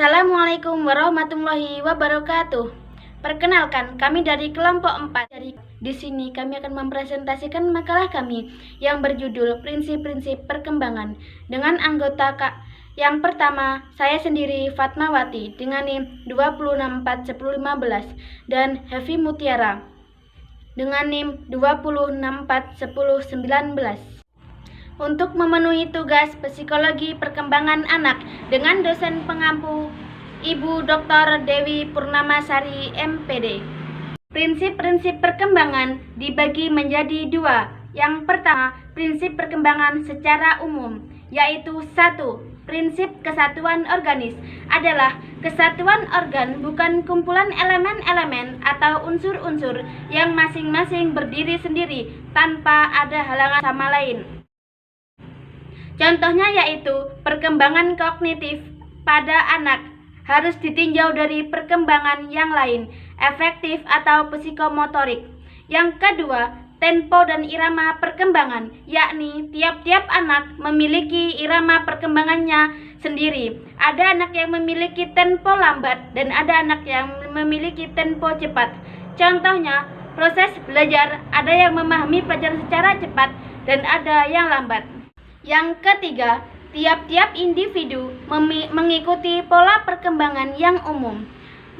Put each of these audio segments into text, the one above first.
Assalamualaikum warahmatullahi wabarakatuh. Perkenalkan, kami dari kelompok 4. Di sini kami akan mempresentasikan makalah kami yang berjudul Prinsip-prinsip Perkembangan dengan anggota yang pertama, saya sendiri Fatmawati dengan NIM 2641015 dan Hevi Mutiara dengan NIM 206410119. Untuk memenuhi tugas psikologi perkembangan anak dengan dosen pengampu Ibu Dr. Dewi Purnamasari MPD. Prinsip-prinsip perkembangan dibagi menjadi dua. Yang pertama, prinsip perkembangan secara umum, yaitu 1. Prinsip kesatuan organis adalah kesatuan organ bukan kumpulan elemen-elemen atau unsur-unsur yang masing-masing berdiri sendiri tanpa ada halangan sama lain. Contohnya yaitu perkembangan kognitif pada anak harus ditinjau dari perkembangan yang lain, efektif atau psikomotorik. Yang kedua, tempo dan irama perkembangan, yakni tiap-tiap anak memiliki irama perkembangannya sendiri. Ada anak yang memiliki tempo lambat dan ada anak yang memiliki tempo cepat. Contohnya, proses belajar ada yang memahami pelajaran secara cepat dan ada yang lambat. Yang ketiga, tiap-tiap individu mengikuti pola perkembangan yang umum.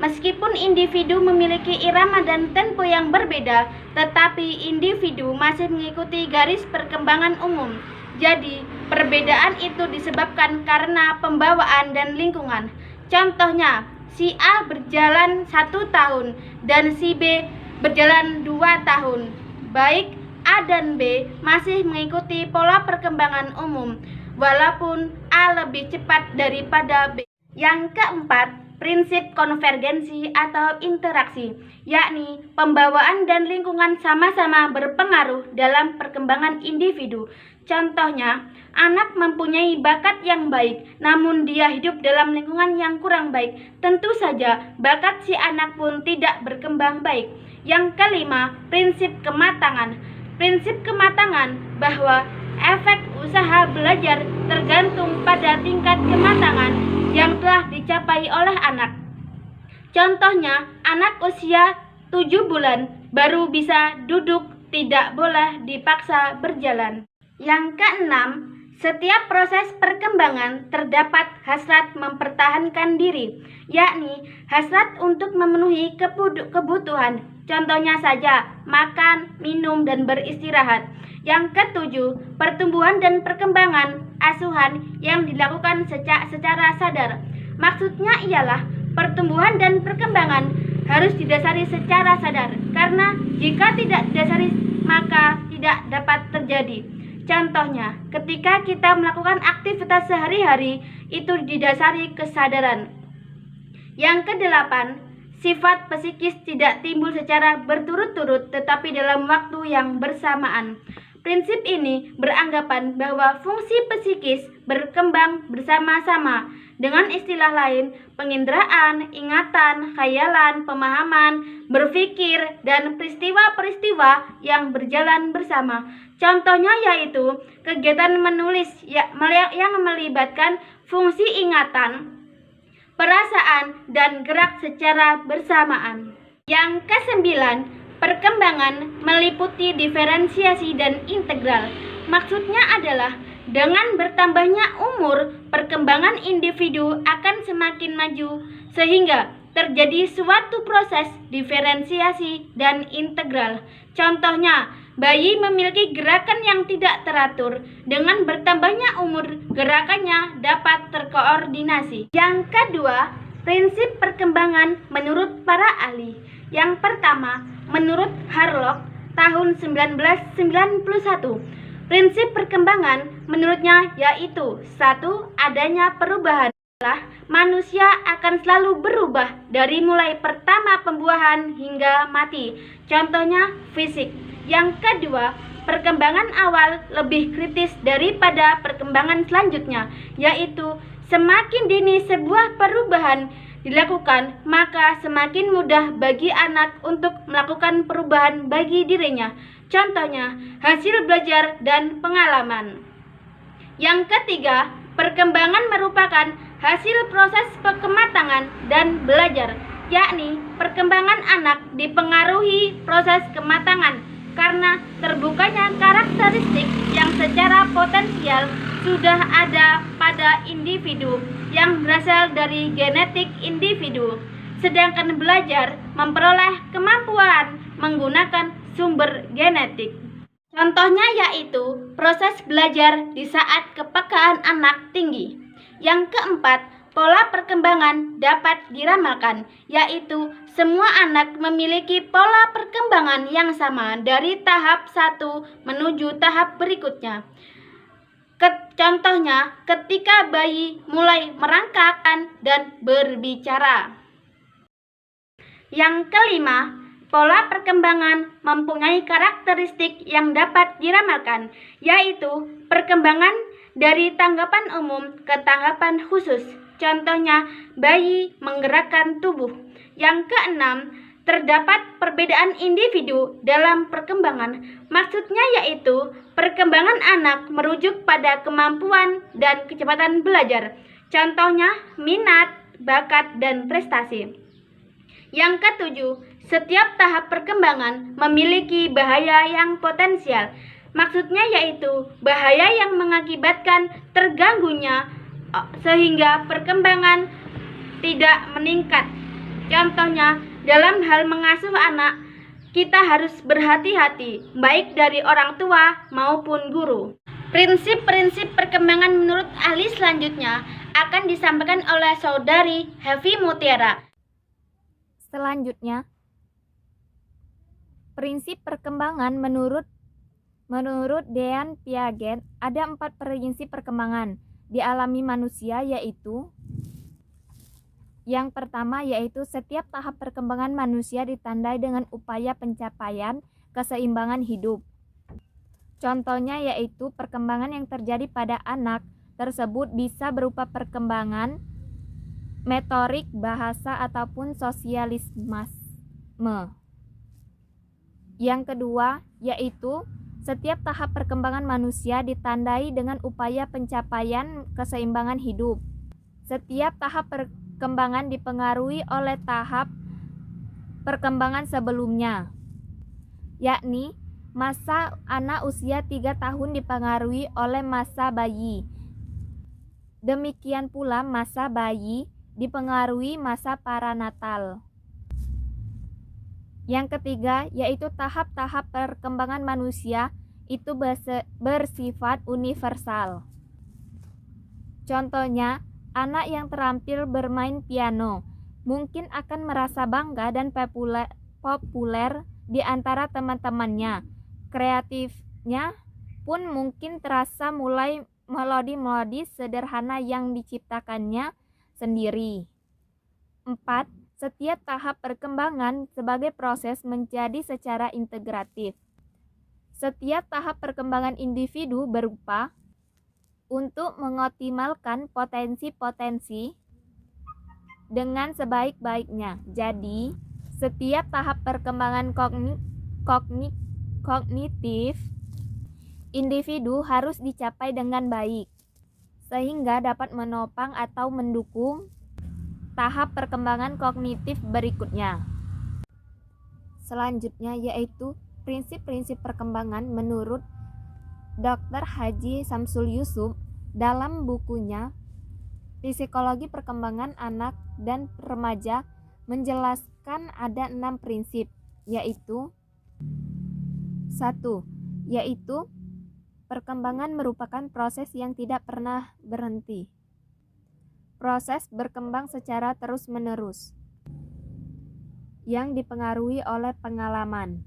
Meskipun individu memiliki irama dan tempo yang berbeda, tetapi individu masih mengikuti garis perkembangan umum. Jadi, perbedaan itu disebabkan karena pembawaan dan lingkungan. Contohnya, si A berjalan 1 tahun dan si B berjalan 2 tahun. Baik A dan B masih mengikuti pola perkembangan umum, walaupun A lebih cepat daripada B. Yang keempat, prinsip konvergensi atau interaksi, yakni pembawaan dan lingkungan sama-sama berpengaruh dalam perkembangan individu. Contohnya, anak mempunyai bakat yang baik, namun dia hidup dalam lingkungan yang kurang baik. Tentu saja, bakat si anak pun tidak berkembang baik. Yang kelima, prinsip kematangan. Prinsip kematangan bahwa efek usaha belajar tergantung pada tingkat kematangan yang telah dicapai oleh anak. Contohnya, anak usia 7 bulan baru bisa duduk, tidak boleh dipaksa berjalan. Yang keenam, setiap proses perkembangan terdapat hasrat mempertahankan diri, yakni hasrat untuk memenuhi kebutuhan. Contohnya saja, makan, minum, dan beristirahat. Yang ketujuh, pertumbuhan dan perkembangan asuhan yang dilakukan secara sadar. Maksudnya ialah pertumbuhan dan perkembangan harus didasari secara sadar, karena jika tidak didasari maka tidak dapat terjadi. Contohnya, ketika kita melakukan aktivitas sehari-hari itu didasari kesadaran. Yang kedelapan, sifat psikis tidak timbul secara berturut-turut tetapi dalam waktu yang bersamaan. Prinsip ini beranggapan bahwa fungsi psikis berkembang bersama-sama. Dengan istilah lain, penginderaan, ingatan, khayalan, pemahaman, berpikir, dan peristiwa-peristiwa yang berjalan bersama. Contohnya yaitu kegiatan menulis yang melibatkan fungsi ingatan, perasaan, dan gerak secara bersamaan. Yang kesembilan, perkembangan meliputi diferensiasi dan integral. Maksudnya adalah dengan bertambahnya umur, perkembangan individu akan semakin maju sehingga terjadi suatu proses diferensiasi dan integral. Contohnya, bayi memiliki gerakan yang tidak teratur. Dengan bertambahnya umur, gerakannya dapat terkoordinasi. Yang kedua, prinsip perkembangan menurut para ahli. Yang pertama, menurut Harlock tahun 1991, prinsip perkembangan menurutnya yaitu 1. Adanya perubahan. Manusia akan selalu berubah dari mulai pertama pembuahan hingga mati. Contohnya fisik. Yang kedua, perkembangan awal lebih kritis daripada perkembangan selanjutnya, yaitu semakin dini sebuah perubahan dilakukan, maka semakin mudah bagi anak untuk melakukan perubahan bagi dirinya. Contohnya, hasil belajar dan pengalaman. Yang ketiga, perkembangan merupakan hasil proses kematangan dan belajar, yakni perkembangan anak dipengaruhi proses kematangan karena terbukanya karakteristik yang secara potensial sudah ada pada individu yang berasal dari genetik individu, sedangkan belajar memperoleh kemampuan menggunakan sumber genetik. Contohnya yaitu proses belajar di saat kepekaan anak tinggi. Yang keempat, pola perkembangan dapat diramalkan, yaitu semua anak memiliki pola perkembangan yang sama dari tahap 1 menuju tahap berikutnya. Contohnya, ketika bayi mulai merangkak dan berbicara. Yang kelima, pola perkembangan mempunyai karakteristik yang dapat diramalkan, yaitu perkembangan dari tanggapan umum ke tanggapan khusus. Contohnya, bayi menggerakkan tubuh. Yang keenam, terdapat perbedaan individu dalam perkembangan. Maksudnya yaitu perkembangan anak merujuk pada kemampuan dan kecepatan belajar. Contohnya, minat, bakat, dan prestasi. Yang ketujuh, setiap tahap perkembangan memiliki bahaya yang potensial. Maksudnya yaitu bahaya yang mengakibatkan terganggunya sehingga perkembangan tidak meningkat. Contohnya, dalam hal mengasuh anak, kita harus berhati-hati, baik dari orang tua maupun guru. Prinsip-prinsip perkembangan menurut ahli selanjutnya akan disampaikan oleh Saudari Hevi Mutiara. Selanjutnya, prinsip perkembangan menurut Dean Piaget, ada 4 prinsip perkembangan dialami manusia, yaitu yang pertama yaitu setiap tahap perkembangan manusia ditandai dengan upaya pencapaian keseimbangan hidup. Contohnya yaitu perkembangan yang terjadi pada anak tersebut bisa berupa perkembangan motorik, bahasa, ataupun sosialisme. Yang kedua yaitu setiap tahap perkembangan manusia ditandai dengan upaya pencapaian keseimbangan hidup. Setiap tahap perkembangan dipengaruhi oleh tahap perkembangan sebelumnya, yakni masa anak usia 3 tahun dipengaruhi oleh masa bayi. Demikian pula masa bayi dipengaruhi masa paranatal. Yang ketiga yaitu tahap-tahap perkembangan manusia itu bersifat universal. Contohnya, anak yang terampil bermain piano mungkin akan merasa bangga dan populer di antara teman-temannya. Kreatifnya pun mungkin terasa mulai melodi-melodi sederhana yang diciptakannya sendiri. 4. Setiap tahap perkembangan sebagai proses menjadi secara integratif. Setiap tahap perkembangan individu berupa untuk mengoptimalkan potensi-potensi dengan sebaik-baiknya. Jadi, setiap tahap perkembangan kognitif individu harus dicapai dengan baik, sehingga dapat menopang atau mendukung tahap perkembangan kognitif berikutnya. Selanjutnya yaitu prinsip-prinsip perkembangan menurut Dr. Haji Samsul Yusuf dalam bukunya Psikologi Perkembangan Anak dan Remaja menjelaskan ada 6 prinsip, yaitu 1. Yaitu perkembangan merupakan proses yang tidak pernah berhenti. Proses berkembang secara terus-menerus yang dipengaruhi oleh pengalaman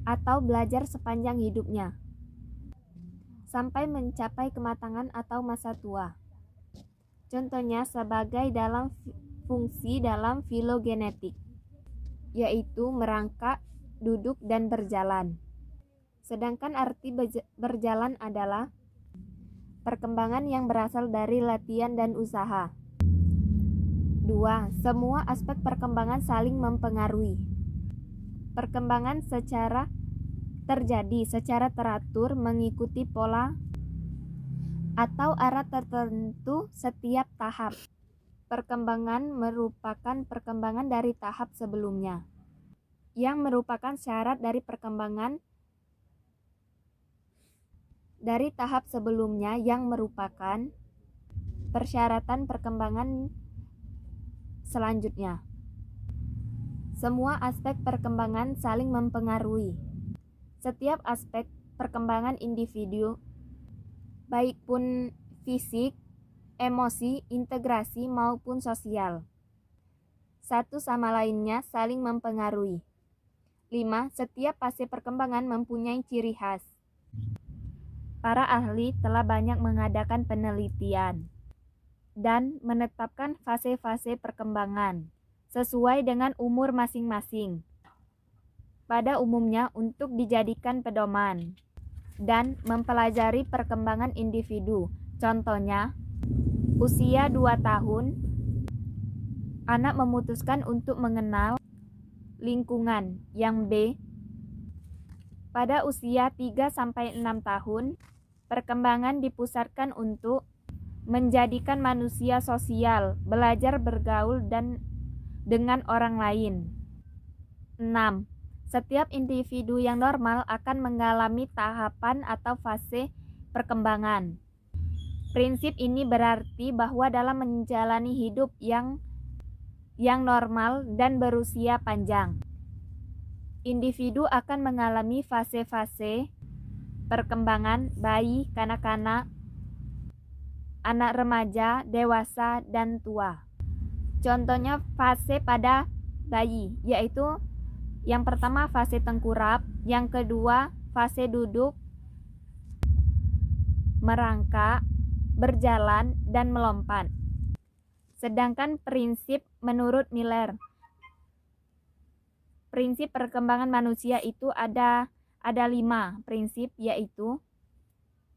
atau belajar sepanjang hidupnya sampai mencapai kematangan atau masa tua. Contohnya sebagai dalam fungsi dalam filogenetik, yaitu merangkak, duduk, dan berjalan. Sedangkan arti berjalan adalah perkembangan yang berasal dari latihan dan usaha. 2. Semua aspek perkembangan saling mempengaruhi. Perkembangan terjadi secara teratur mengikuti pola atau arah tertentu setiap tahap. Perkembangan merupakan perkembangan dari tahap sebelumnya, yang merupakan syarat dari perkembangan dari tahap sebelumnya yang merupakan persyaratan perkembangan selanjutnya. Semua aspek perkembangan saling mempengaruhi. Setiap aspek perkembangan individu, baik pun fisik, emosi, integrasi, maupun sosial, satu sama lainnya saling mempengaruhi. 5. Setiap fase perkembangan mempunyai ciri khas. Para ahli telah banyak mengadakan penelitian dan menetapkan fase-fase perkembangan sesuai dengan umur masing-masing. Pada umumnya untuk dijadikan pedoman dan mempelajari perkembangan individu. Contohnya, usia 2 tahun, anak memutuskan untuk mengenal lingkungan yang B. Pada usia 3-6 tahun, perkembangan dipusatkan untuk menjadikan manusia sosial, belajar bergaul dan dengan orang lain. 6. Setiap individu yang normal akan mengalami tahapan atau fase perkembangan. Prinsip ini berarti bahwa dalam menjalani hidup yang normal dan berusia panjang, individu akan mengalami fase-fase perkembangan bayi, kanak-kanak, anak remaja, dewasa, dan tua. Contohnya fase pada bayi, yaitu yang pertama fase tengkurap, yang kedua fase duduk, merangkak, berjalan, dan melompat. Sedangkan prinsip menurut Miller, prinsip perkembangan manusia itu ada 5 prinsip, yaitu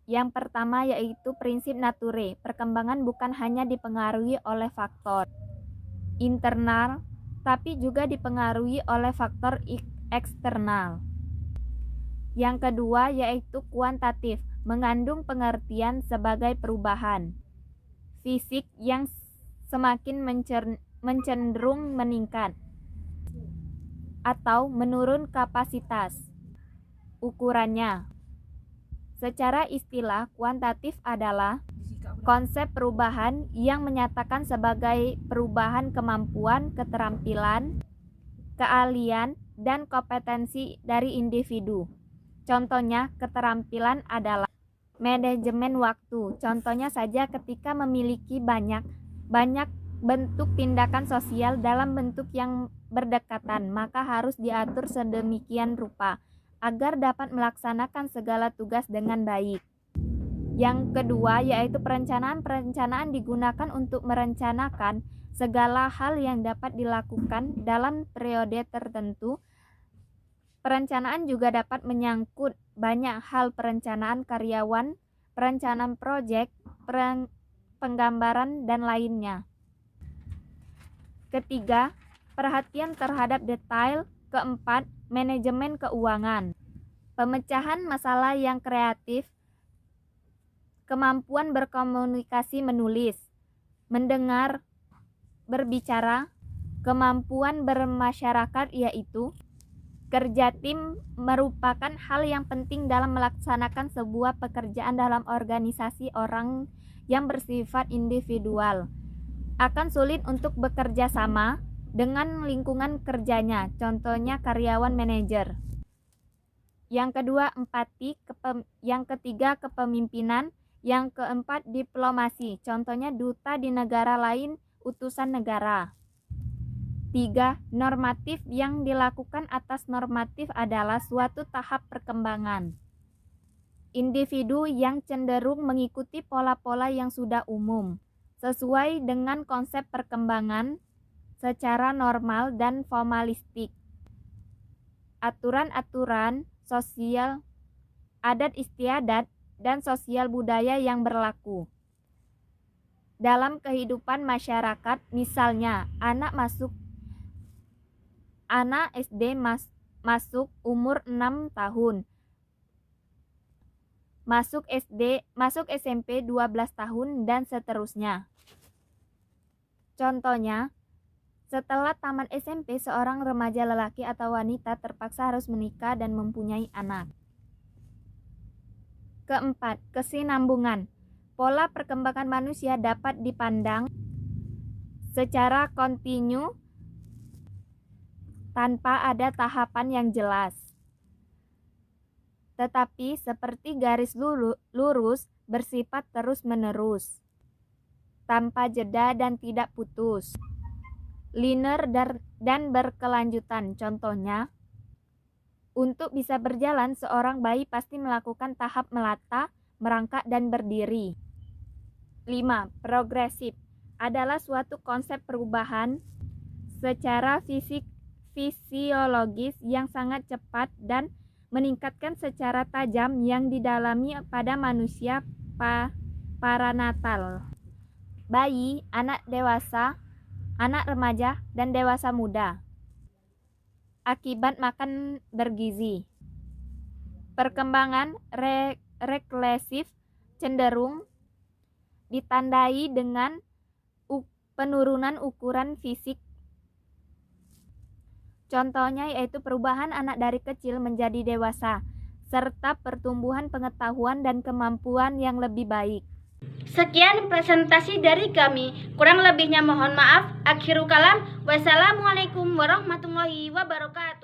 yang pertama yaitu prinsip nature. Perkembangan bukan hanya dipengaruhi oleh faktor internal, tapi juga dipengaruhi oleh faktor eksternal. Yang kedua yaitu kuantitatif, mengandung pengertian sebagai perubahan fisik yang semakin mencenderung meningkat atau menurun kapasitas ukurannya. Secara istilah, kuantitatif adalah konsep perubahan yang menyatakan sebagai perubahan kemampuan, keterampilan, keahlian, dan kompetensi dari individu. Contohnya, keterampilan adalah manajemen waktu. Contohnya saja ketika memiliki banyak bentuk tindakan sosial dalam bentuk yang berdekatan, maka harus diatur sedemikian rupa agar dapat melaksanakan segala tugas dengan baik. Yang kedua yaitu perencanaan. Perencanaan digunakan untuk merencanakan segala hal yang dapat dilakukan dalam periode tertentu. Perencanaan juga dapat menyangkut banyak hal, perencanaan karyawan, perencanaan proyek, penggambaran, dan lainnya. Ketiga, perhatian terhadap detail. Keempat, manajemen keuangan, pemecahan masalah yang kreatif, kemampuan berkomunikasi, menulis, mendengar, berbicara, kemampuan bermasyarakat, yaitu kerja tim merupakan hal yang penting dalam melaksanakan sebuah pekerjaan dalam organisasi. Orang yang bersifat individual akan sulit untuk bekerja sama dengan lingkungan kerjanya, contohnya karyawan manajer. Yang kedua, empati. Yang ketiga, kepemimpinan. Yang keempat, diplomasi, contohnya duta di negara lain, utusan negara. 3. Normatif. Yang dilakukan atas normatif adalah suatu tahap perkembangan individu yang cenderung mengikuti pola-pola yang sudah umum sesuai dengan konsep perkembangan secara normal dan formalistik. Aturan-aturan sosial, adat istiadat, dan sosial budaya yang berlaku dalam kehidupan masyarakat. Misalnya, anak SD masuk umur 6 tahun. masuk SMP 12 tahun, dan seterusnya. Contohnya, setelah tamat SMP, seorang remaja lelaki atau wanita terpaksa harus menikah dan mempunyai anak. Keempat, kesinambungan. Pola perkembangan manusia dapat dipandang secara kontinu tanpa ada tahapan yang jelas. Tetapi seperti garis lurus bersifat terus-menerus, tanpa jeda dan tidak putus. Linear dan berkelanjutan. Contohnya, untuk bisa berjalan, seorang bayi pasti melakukan tahap melata, merangkak, dan berdiri. 5. Progresif adalah suatu konsep perubahan secara fisiologis yang sangat cepat dan meningkatkan secara tajam yang didalami pada manusia paranatal, bayi, anak dewasa, anak remaja, dan dewasa muda, akibat makan bergizi. Perkembangan regresif cenderung ditandai dengan penurunan ukuran fisik. Contohnya yaitu perubahan anak dari kecil menjadi dewasa, serta pertumbuhan pengetahuan dan kemampuan yang lebih baik. Sekian presentasi dari kami. Kurang lebihnya mohon maaf. Akhirul kalam. Wassalamualaikum warahmatullahi wabarakatuh.